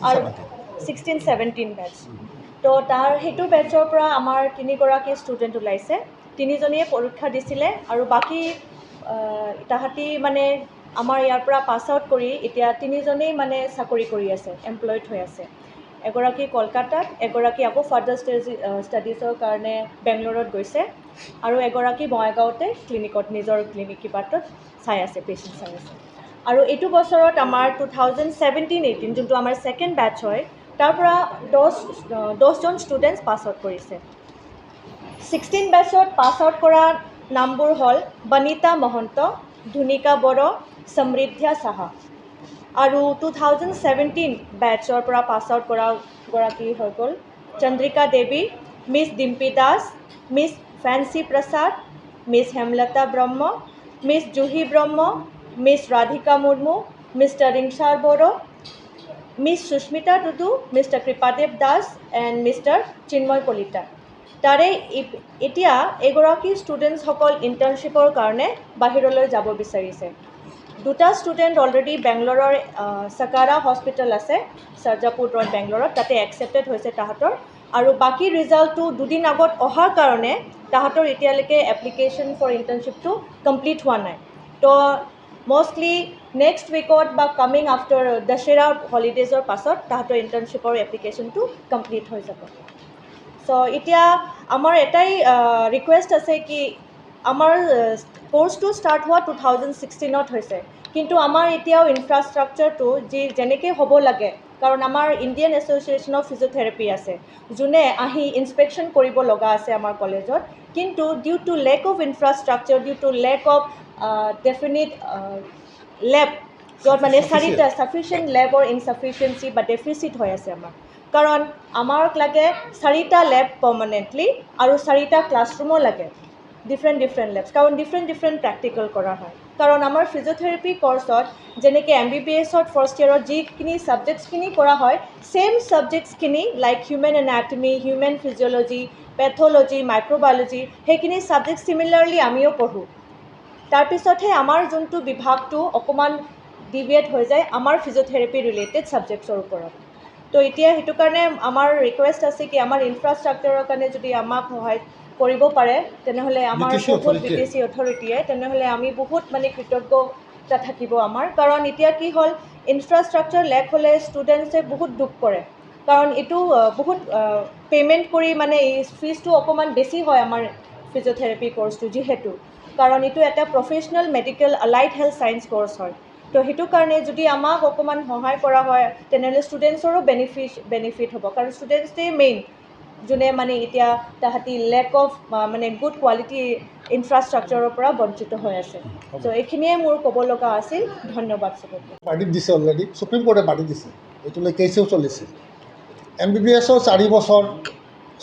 আৰু 16-17 বেটছ তো তাৰ সেইটো বেটছৰ পৰা আমাৰ 3গৰাকী ষ্টুডেণ্ট ওলাইছে 3জনীয়ে পৰীক্ষা দিছিলে আৰু বাকী তাহাঁতি মানে আমাৰ ইয়াৰ পৰা পাছ আউট কৰি এতিয়া 3জনেই মানে চাকৰি কৰি আছে এমপ্লয়ড হৈ আছে এগৰাকী কলকাতাত এগৰাকী আকৌ ফাৰ্ডাৰ ষ্টাডিজৰ কাৰণে বেংগলোৰত গৈছে আৰু এগৰাকী বঙাইগাঁৱতে ক্লিনিকত নিজৰ ক্লিনিক কিবাটোত চাই আছে পেচেণ্ট চাই আছে আৰু এইটো বছৰত আমাৰ 2017-18 যোনটো আমাৰ ছেকেণ্ড বেটছ হয় তাৰ পৰা 10জন ষ্টুডেণ্টছ পাছ আউট কৰিছে 16 বেটছত পাছ আউট কৰা নামবোৰ হ'ল বনিতা মহন্ত ধুনিকা বড়ো সমৃদ্ধা সাহা আৰু 2017 বেটছৰ পৰা পাছ আউট কৰা গৰাকী হৈ গ'ল Chandrika Devi miss Dimpy Das miss Fancy Prasad miss Hemlata Brahma miss Juhi Brahma miss Radhika Murmu mister Ringchar Boro miss Sushmita Tudu mister Kripadev Das and mister Chinmoy Kalita তাৰে এতিয়া এগৰাকী ষ্টুডেণ্টছসকল ইণ্টাৰ্ণশ্বিপৰ কাৰণে বাহিৰলৈ যাব বিচাৰিছে দুটা ষ্টুডেণ্ট অলৰেডি বেংগলোৰৰ সকাৰা হস্পিটেল আছে সৰ্জাপুৰ ৰোড বেংগলোৰত তাতে একচেপ্টেড হৈছে তাহাঁতৰ আৰু বাকী ৰিজাল্টটো দুদিন আগত অহাৰ কাৰণে তাহাঁতৰ এতিয়ালৈকে এপ্লিকেশ্যন ফৰ ইণ্টাৰ্ণশ্বিপটো কমপ্লিট হোৱা নাই তো মষ্টলি নেক্সট উইকত বা কামিং আফটাৰ দশেৰা হলিডেজৰ পাছত তাহাঁতৰ ইণ্টাৰ্ণশ্বিপৰ এপ্লিকেশ্যনটো কমপ্লিট হৈ যাব চ' এতিয়া আমাৰ এটাই ৰিকুৱেষ্ট আছে কি আমাৰ কোৰ্চটো ষ্টাৰ্ট হোৱা 2016ত হৈছে কিন্তু আমাৰ এতিয়াও ইনফ্ৰাষ্ট্ৰাকচাৰটো যেনেকৈ হ'ব লাগে কাৰণ আমাৰ ইণ্ডিয়ান এছ'চিয়েশ্যন অফ ফিজিঅ'থেৰাপি আছে যোনে আহি ইনস্পেকশ্যন কৰিব লগা আছে আমাৰ কলেজত কিন্তু due to lack of infrastructure due to lack of definite lab য'ত মানে চাৰিটা ছাফিচিয়েণ্ট লেবৰ ইনচাফিচিয়েঞ্চি বা ডেফিচিট হৈ আছে আমাৰ কাৰণ আমাক লাগে 4টা লেব পাৰ্মানেণ্টলি আৰু 4টা ক্লাছৰুমো লাগে ডিফাৰেণ্ট লেবছ কাৰণ ডিফাৰেণ্ট প্ৰেক্টিকেল কৰা হয় কাৰণ আমাৰ ফিজিঅ'থেৰাপি কৰ্চত যেনেকৈ MBBSত ফাৰ্ষ্ট ইয়েৰত যিখিনি ছাবজেক্টছখিনি কৰা হয় ছেইম ছাবজেক্টছখিনি like human anatomy human physiology pathology microbiology সেইখিনি ছাবজেক্ট চিমিলাৰলি আমিও পঢ়োঁ তাৰপিছতহে আমাৰ যোনটো বিভাগটো অকণমান ডিভিয়েট হৈ যায় আমাৰ ফিজিঅ'থেৰাপি ৰিলেটেড ছাবজেক্টছৰ ওপৰত তো এতিয়া সেইটো কাৰণে আমাৰ ৰিকুৱেষ্ট আছে কি আমাৰ ইনফ্ৰাষ্ট্ৰাকচাৰৰ কাৰণে যদি আমাক সহায় কৰিব পাৰে তেনেহ'লে আমাৰ বহুত BTC অথৰিটিয়ে তেনেহ'লে আমি বহুত মানে কৃতজ্ঞতা থাকিব আমাৰ কাৰণ এতিয়া কি হ'ল ইনফ্ৰাষ্ট্ৰাকচাৰ লেক হ'লে ষ্টুডেণ্টছে বহুত দুখ কৰে কাৰণ এইটো বহুত পে'মেণ্ট কৰি মানে এই ফিজটো অকণমান বেছি হয় আমাৰ ফিজিঅ'থেৰাপি কৰ্চটো যিহেতু কাৰণ এইটো এটা professional medical allied health science course হয় তো সেইটো কাৰণে যদি আমাক অকণমান সহায় কৰা হয় তেনেহ'লে ষ্টুডেণ্টছৰো বেনিফিট হ'ব কাৰণ ষ্টুডেণ্টছেই মেইন যোনে মানে এতিয়া তাহাঁতি লেক অফ মানে গুড কোৱালিটি ইনফ্ৰাষ্ট্ৰাকচাৰৰ পৰা বঞ্চিত হৈ আছে ত' এইখিনিয়ে মোৰ ক'ব লগা আছিল ধন্যবাদ চবকে ভাৰ্ডিক্ট দিছে অলৰেডি সুপ্ৰিম কোৰ্টে ভাৰ্ডিক্ট দিছে এইটো লৈ কেছেও চলিছে MBBSৰ 4 বছৰ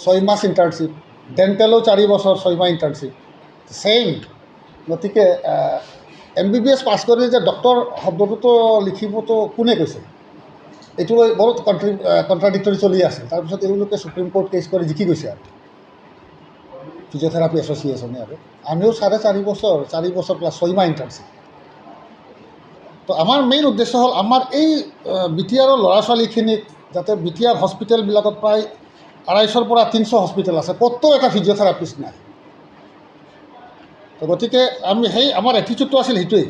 6 মাহ ইণ্টাৰ্ণশ্বিপ ডেণ্টেলো 4 বছৰ 6 মাহ ইণ্টাৰ্ণশ্বিপ ছেইম গতিকে MBBS পাছ কৰি যে ডক্টৰ শব্দটোতো লিখিবতো কোনে কৈছে এইটো লৈ বহুত কণ্ট্ৰাডিক্টৰী চলি আছে তাৰপিছত এওঁলোকে সুপ্ৰিম কোৰ্ট কেছ কৰি জিকি গৈছে আৰু ফিজিঅ'থেৰাপি এছ'চিয়েশ্যনে আৰু আমিও 4.5 বছৰ 4 বছৰ প্লাছ 6 মাহ ইণ্টাৰ্ণশ্বিপ তো আমাৰ মেইন উদ্দেশ্য হ'ল আমাৰ এই BTRৰ ল'ৰা ছোৱালীখিনিক যাতে BTR হস্পিটেলবিলাকত প্ৰায় 250ৰ পৰা 300 হস্পিটেল আছে ক'তো এটা ফিজিঅ'থেৰাপিষ্ট নাই তো গতিকে আমি সেই আমাৰ এটিটিউডটো আছিল সেইটোৱেই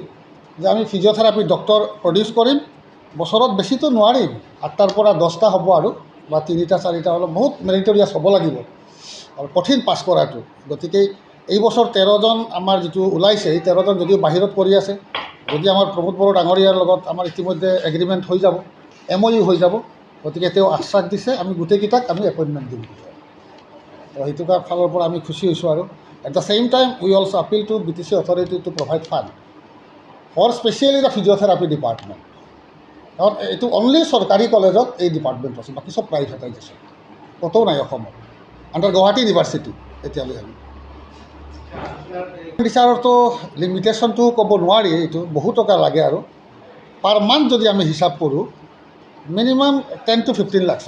যে আমি ফিজিঅ'থেৰাপি ডক্টৰ প্ৰডিউচ কৰিম বছৰত বেছিতো নোৱাৰিম 8টাৰ পৰা 10টা হ'ব আৰু বা 3টা 4টা অলপ বহুত মেৰিটৰিয়াছ হ'ব লাগিব আৰু কঠিন পাছ কৰাটো গতিকে এই বছৰ 13জন আমাৰ যিটো ওলাইছে এই 13জন যদিও বাহিৰত কৰি আছে যদি আমাৰ প্ৰমোদ বড়ো ডাঙৰীয়াৰ লগত আমাৰ ইতিমধ্যে এগ্ৰিমেণ্ট হৈ যাব MOU হৈ যাব গতিকে তেওঁ আশ্বাস দিছে আমি গোটেইকেইটাক আমি এপইণ্টমেণ্ট দিম তো সেইটো ফালৰ পৰা আমি খুচি হৈছোঁ আৰু at the same time we also' appeal to BTC authority to provide fund for specially the physiotherapy department কাৰণ এইটো অনলি চৰকাৰী কলেজত এই ডিপাৰ্টমেণ্ট আছে বাকী চব প্ৰাইভেটাইজেশ্যন ক'তো নাই অসমত আণ্ডাৰ গুৱাহাটী ইউনিভাৰ্চিটি এতিয়ালৈ আমি টিচাৰৰতো লিমিটেশ্যনটো ক'ব নোৱাৰি এইটো বহু টকা লাগে আৰু পাৰ মান্থ যদি আমি হিচাপ কৰোঁ minimum 10 to 15 lakhs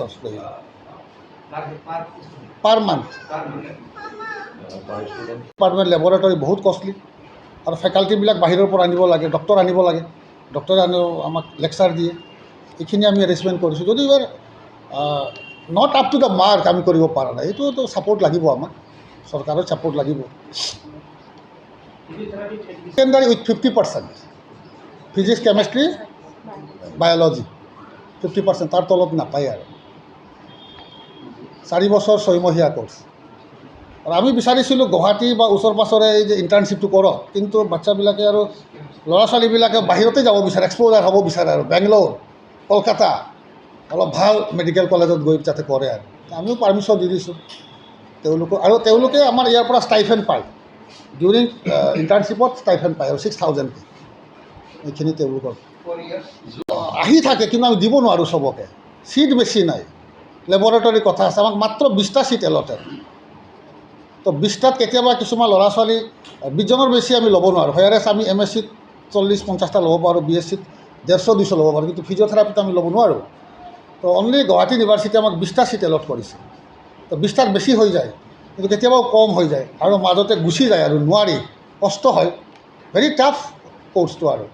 per month department laboratory বহুত কষ্টলি আৰু ফেকাল্টিবিলাক বাহিৰৰ পৰা আনিব লাগে ডক্টৰ আনিব লাগে ডক্টৰে আনিও আমাক লেকচাৰ দিয়ে এইখিনি আমি এৰেঞ্জমেণ্ট কৰিছোঁ। যদি এইবাৰ not up to the mark আমি কৰিব পৰা নাই, এইটোতো ছাপৰ্ট লাগিব আমাক, চৰকাৰৰ ছাপৰ্ট লাগিব। Secondary with 50%, physics chemistry biology 50%, তাৰ তলত নাপায় আৰু। 4 বছৰ 6মহীয়া কোৰ্চ। আৰু আমি বিচাৰিছিলোঁ গুৱাহাটী বা ওচৰ পাছৰে এই যে ইণ্টাৰ্ণশ্বিপটো কৰক, কিন্তু বাচ্চাবিলাকে আৰু ল'ৰা ছোৱালীবিলাকে বাহিৰতে যাব বিচাৰে, এক্সপ'জাৰ হ'ব বিচাৰে আৰু বেংগলোৰ, কলকাতা, অলপ ভাল মেডিকেল কলেজত গৈ যাতে কৰে আৰু। আমিও পাৰ্মিশ্যন দি দিছোঁ তেওঁলোকে আমাৰ ইয়াৰ পৰা ষ্টাইফেণ্ড পায়, ডিউৰিং ইণ্টাৰ্ণশ্বিপত ষ্টাইফেণ্ড পায় আৰু 6,000কৈ, এইখিনি তেওঁলোকৰ আহি থাকে, কিন্তু আমি দিব নোৱাৰোঁ চবকে, চিট বেছি নাই, লেবৰেটৰীৰ কথা আছে, আমাক মাত্ৰ 20টা চিট এলটেড। তো 20টাত কেতিয়াবা কিছুমান ল'ৰা ছোৱালী 20জনৰ বেছি আমি ল'ব নোৱাৰোঁ, হেয়াৰেছ আমি MSCত 40-50টা ল'ব পাৰোঁ, BSCত 150-200 ল'ব পাৰোঁ, কিন্তু ফিজিঅ'থেৰাপিত আমি ল'ব নোৱাৰোঁ। তো অনলি গুৱাহাটী ইউনিভাৰ্চিটিয়ে আমাক 20টা চিট এলট কৰিছে। তো 20টাত বেছি হৈ যায়, কিন্তু কেতিয়াবাও কম হৈ যায়, আৰু মাজতে গুচি যায় আৰু নোৱাৰি, কষ্ট হয়, ভেৰি টাফ কোৰ্চটো আৰু।